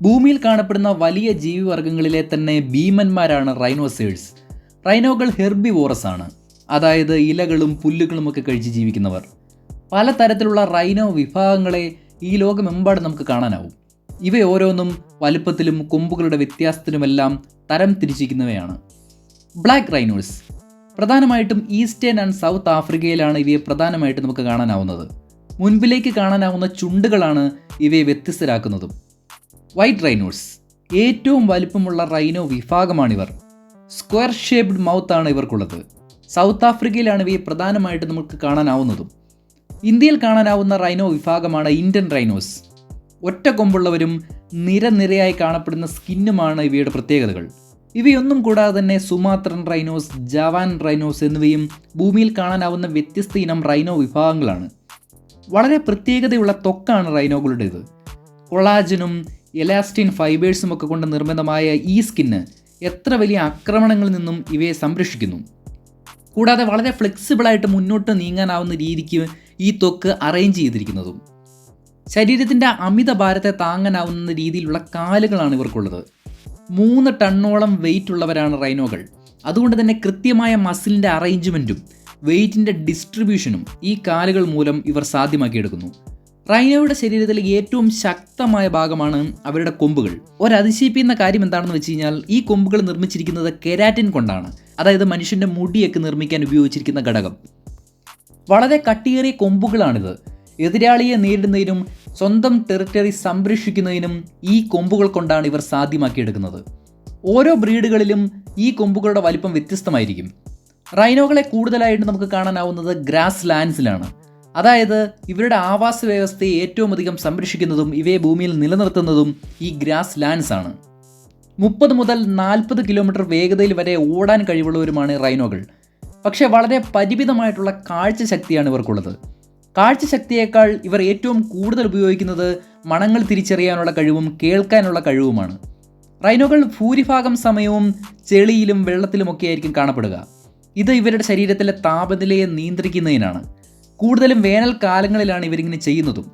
ഭൂമിയിൽ കാണപ്പെടുന്ന വലിയ ജീവിവർഗ്ഗങ്ങളിലെ തന്നെ ഭീമന്മാരാണ് റൈനോസേഴ്സ്. റൈനോകൾ ഹെർബിവോറസ് ആണ്, അതായത് ഇലകളും പുല്ലുകളുമൊക്കെ കഴിച്ച് ജീവിക്കുന്നവർ. പലതരത്തിലുള്ള റൈനോ വിഭാഗങ്ങളെ ഈ ലോകമെമ്പാടും നമുക്ക് കാണാനാവും. ഇവ ഓരോന്നും വലുപ്പത്തിലും കൊമ്പുകളുടെ വ്യത്യാസത്തിലുമെല്ലാം തരം തിരിച്ചിരിക്കുന്നവയാണ്. ബ്ലാക്ക് റൈനോസ് പ്രധാനമായിട്ടും ഈസ്റ്റേൺ ആൻഡ് സൗത്ത് ആഫ്രിക്കയിലാണ് ഇവയെ പ്രധാനമായിട്ട് നമുക്ക് കാണാനാവുന്നത്. മുൻപിലേക്ക് കാണാനാവുന്ന ചുണ്ടുകളാണ് ഇവയെ വ്യത്യസ്തരാക്കുന്നതും. വൈറ്റ് റൈനോസ് ഏറ്റവും വലിപ്പമുള്ള റൈനോ വിഭാഗമാണിവർ. സ്ക്വയർ ഷേപ്ഡ് മൗത്താണ് ഇവർക്കുള്ളത്. സൗത്ത് ആഫ്രിക്കയിലാണ് ഇവയെ പ്രധാനമായിട്ട് നമുക്ക് കാണാനാവുന്നതും. ഇന്ത്യയിൽ കാണാനാവുന്ന റൈനോ വിഭാഗമാണ് ഇന്ത്യൻ റൈനോസ്. ഒറ്റ കൊമ്പുള്ളവരും നിരനിരയായി കാണപ്പെടുന്ന സ്കിന്നുമാണ് ഇവയുടെ പ്രത്യേകതകൾ. ഇവയൊന്നും കൂടാതെ തന്നെ സുമാത്രൻ റൈനോസ്, ജവാൻ റൈനോസ് എന്നിവയും ഭൂമിയിൽ കാണാനാവുന്ന വ്യത്യസ്ത ഇനം റൈനോ വിഭാഗങ്ങളാണ്. വളരെ പ്രത്യേകതയുള്ള ത്വക്കാണ് റൈനോകളുടേത്. കൊളാജനും എലാസ്റ്റിൻ ഫൈബേഴ്സും ഒക്കെ കൊണ്ട് നിർമ്മിതമായ ഈ സ്കിന്ന് എത്ര വലിയ ആക്രമണങ്ങളിൽ നിന്നും ഇവയെ സംരക്ഷിക്കുന്നു. കൂടാതെ വളരെ ഫ്ലെക്സിബിളായിട്ട് മുന്നോട്ട് നീങ്ങാനാവുന്ന രീതിക്ക് ഈ ത്വക്ക് അറേഞ്ച് ചെയ്തിരിക്കുന്നതും. ശരീരത്തിൻ്റെ അമിത ഭാരത്തെ താങ്ങാനാവുന്ന രീതിയിലുള്ള കാലുകളാണ് ഇവർക്കുള്ളത്. 3 ടണ്ണോളം വെയിറ്റ് ഉള്ളവരാണ് റൈനോകൾ. അതുകൊണ്ട് തന്നെ കൃത്യമായ മസിലിൻ്റെ അറേഞ്ച്മെൻറ്റും വെയിറ്റിൻ്റെ ഡിസ്ട്രിബ്യൂഷനും ഈ കാലുകൾ മൂലം ഇവർ സാധ്യമാക്കിയെടുക്കുന്നു. റൈനോയുടെ ശരീരത്തിലെ ഏറ്റവും ശക്തമായ ഭാഗമാണ് അവരുടെ കൊമ്പുകൾ. ഒരതിശയിപ്പിക്കുന്ന കാര്യം എന്താണെന്ന് വെച്ച് കഴിഞ്ഞാൽ ഈ കൊമ്പുകൾ നിർമ്മിച്ചിരിക്കുന്നത് കെരാറ്റിൻ കൊണ്ടാണ്, അതായത് മനുഷ്യൻ്റെ മുടിയൊക്കെ നിർമ്മിക്കാൻ ഉപയോഗിച്ചിരിക്കുന്ന ഘടകം. വളരെ കട്ടിയേറിയ കൊമ്പുകളാണിത്. എതിരാളിയെ നേരിടുന്നതിനും സ്വന്തം ടെറിട്ടറി സംരക്ഷിക്കുന്നതിനും ഈ കൊമ്പുകൾ കൊണ്ടാണ് ഇവർ സാധ്യമാക്കിയെടുക്കുന്നത്. ഓരോ ബ്രീഡുകളിലും ഈ കൊമ്പുകളുടെ വലിപ്പം വ്യത്യസ്തമായിരിക്കും. റൈനോകളെ കൂടുതലായിട്ട് നമുക്ക് കാണാനാവുന്നത് ഗ്രാസ് ലാൻഡ്സിലാണ്. അതായത് ഇവരുടെ ആവാസ വ്യവസ്ഥയെ ഏറ്റവും അധികം സംരക്ഷിക്കുന്നതും ഇവയെ ഭൂമിയിൽ നിലനിർത്തുന്നതും ഈ ഗ്രാസ് ലാൻഡ്സ് ആണ്. 30 മുതൽ 40 കിലോമീറ്റർ വേഗതയിൽ വരെ ഓടാൻ കഴിവുള്ളവരുമാണ് റൈനോകൾ. പക്ഷേ വളരെ പരിമിതമായിട്ടുള്ള കാഴ്ചശക്തിയാണ് ഇവർക്കുള്ളത്. കാഴ്ചശക്തിയേക്കാൾ ഇവർ ഏറ്റവും കൂടുതൽ ഉപയോഗിക്കുന്നത് മണങ്ങൾ തിരിച്ചറിയാനുള്ള കഴിവും കേൾക്കാനുള്ള കഴിവുമാണ്. റൈനോകൾ ഭൂരിഭാഗം സമയവും ചെളിയിലും വെള്ളത്തിലുമൊക്കെ ആയിരിക്കും കാണപ്പെടുക. ഇത് ഇവരുടെ ശരീരത്തിലെ താപനിലയെ നിയന്ത്രിക്കുന്നതിനാണ്. കൂടുതലും വേനൽക്കാലങ്ങളിലാണ് ഇവരിങ്ങനെ ചെയ്യുന്നതും.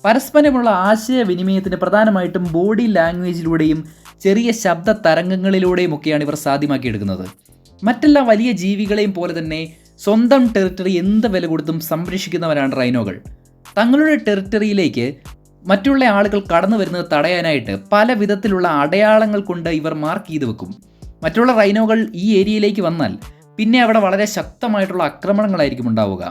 പരസ്പരമുള്ള ആശയവിനിമയത്തിന് പ്രധാനമായിട്ടും ബോഡി ലാംഗ്വേജിലൂടെയും ചെറിയ ശബ്ദ തരംഗങ്ങളിലൂടെയും ഒക്കെയാണ് ഇവർ സാധ്യമാക്കിയെടുക്കുന്നത്. മറ്റെല്ലാ വലിയ ജീവികളെയും പോലെ തന്നെ സ്വന്തം ടെറിട്ടറി എന്ത് വില കൊടുത്തും സംരക്ഷിക്കുന്നവരാണ് റൈനോകൾ. തങ്ങളുടെ ടെറിട്ടറിയിലേക്ക് മറ്റുള്ള ആളുകൾ കടന്നു വരുന്നത് തടയാനായിട്ട് പല വിധത്തിലുള്ള അടയാളങ്ങൾ കൊണ്ട് ഇവർ മാർക്ക് ചെയ്ത് വെക്കും. മറ്റുള്ള റൈനോകൾ ഈ ഏരിയയിലേക്ക് വന്നാൽ പിന്നെ അവിടെ വളരെ ശക്തമായിട്ടുള്ള ആക്രമണങ്ങളായിരിക്കും ഉണ്ടാവുക.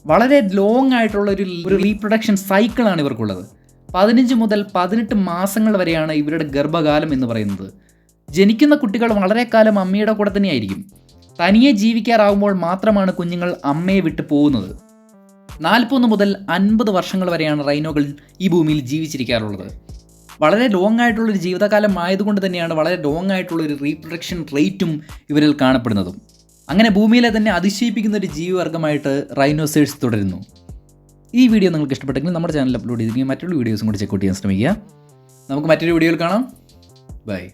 വളരെ ലോങ് ആയിട്ടുള്ള ഒരു റീപ്രൊഡക്ഷൻ സൈക്കിളാണ് ഇവർക്കുള്ളത്. 15 മുതൽ 18 മാസങ്ങൾ വരെയാണ് ഇവരുടെ ഗർഭകാലം എന്ന് പറയുന്നത്. ജനിക്കുന്ന കുട്ടികൾ വളരെ കാലം അമ്മയുടെ കൂടെ തന്നെയായിരിക്കും. തനിയെ ജീവിക്കാറാവുമ്പോൾ മാത്രമാണ് കുഞ്ഞുങ്ങൾ അമ്മയെ വിട്ടു പോകുന്നത്. 40 മുതൽ 50 വർഷങ്ങൾ വരെയാണ് റൈനോകൾ ഈ ഭൂമിയിൽ ജീവിച്ചിരിക്കാറുള്ളത്. വളരെ ലോങ് ആയിട്ടുള്ളൊരു ജീവിതകാലം ആയതുകൊണ്ട് തന്നെയാണ് വളരെ ലോങ് ആയിട്ടുള്ളൊരു റീപ്രൊഡക്ഷൻ റേറ്റും ഇവരിൽ കാണപ്പെടുന്നതും. അങ്ങനെ ഭൂമിയിലെ തന്നെ അതിശയിപ്പിക്കുന്ന ഒരു ജീവിവർഗമായിട്ട് റൈനോസേഴ്സ് തുടരുന്നു. ഈ വീഡിയോ നിങ്ങൾക്ക് ഇഷ്ടപ്പെട്ടെങ്കിൽ നമ്മുടെ ചാനൽ അപ്ലോഡ് ചെയ്തിരിക്കുന്ന മറ്റുള്ള വീഡിയോസും കൂടി ചെക്ക് ഔട്ട് ചെയ്യാൻ ശ്രമിക്കുക. നമുക്ക് മറ്റൊരു വീഡിയോയിൽ കാണാം. ബൈ.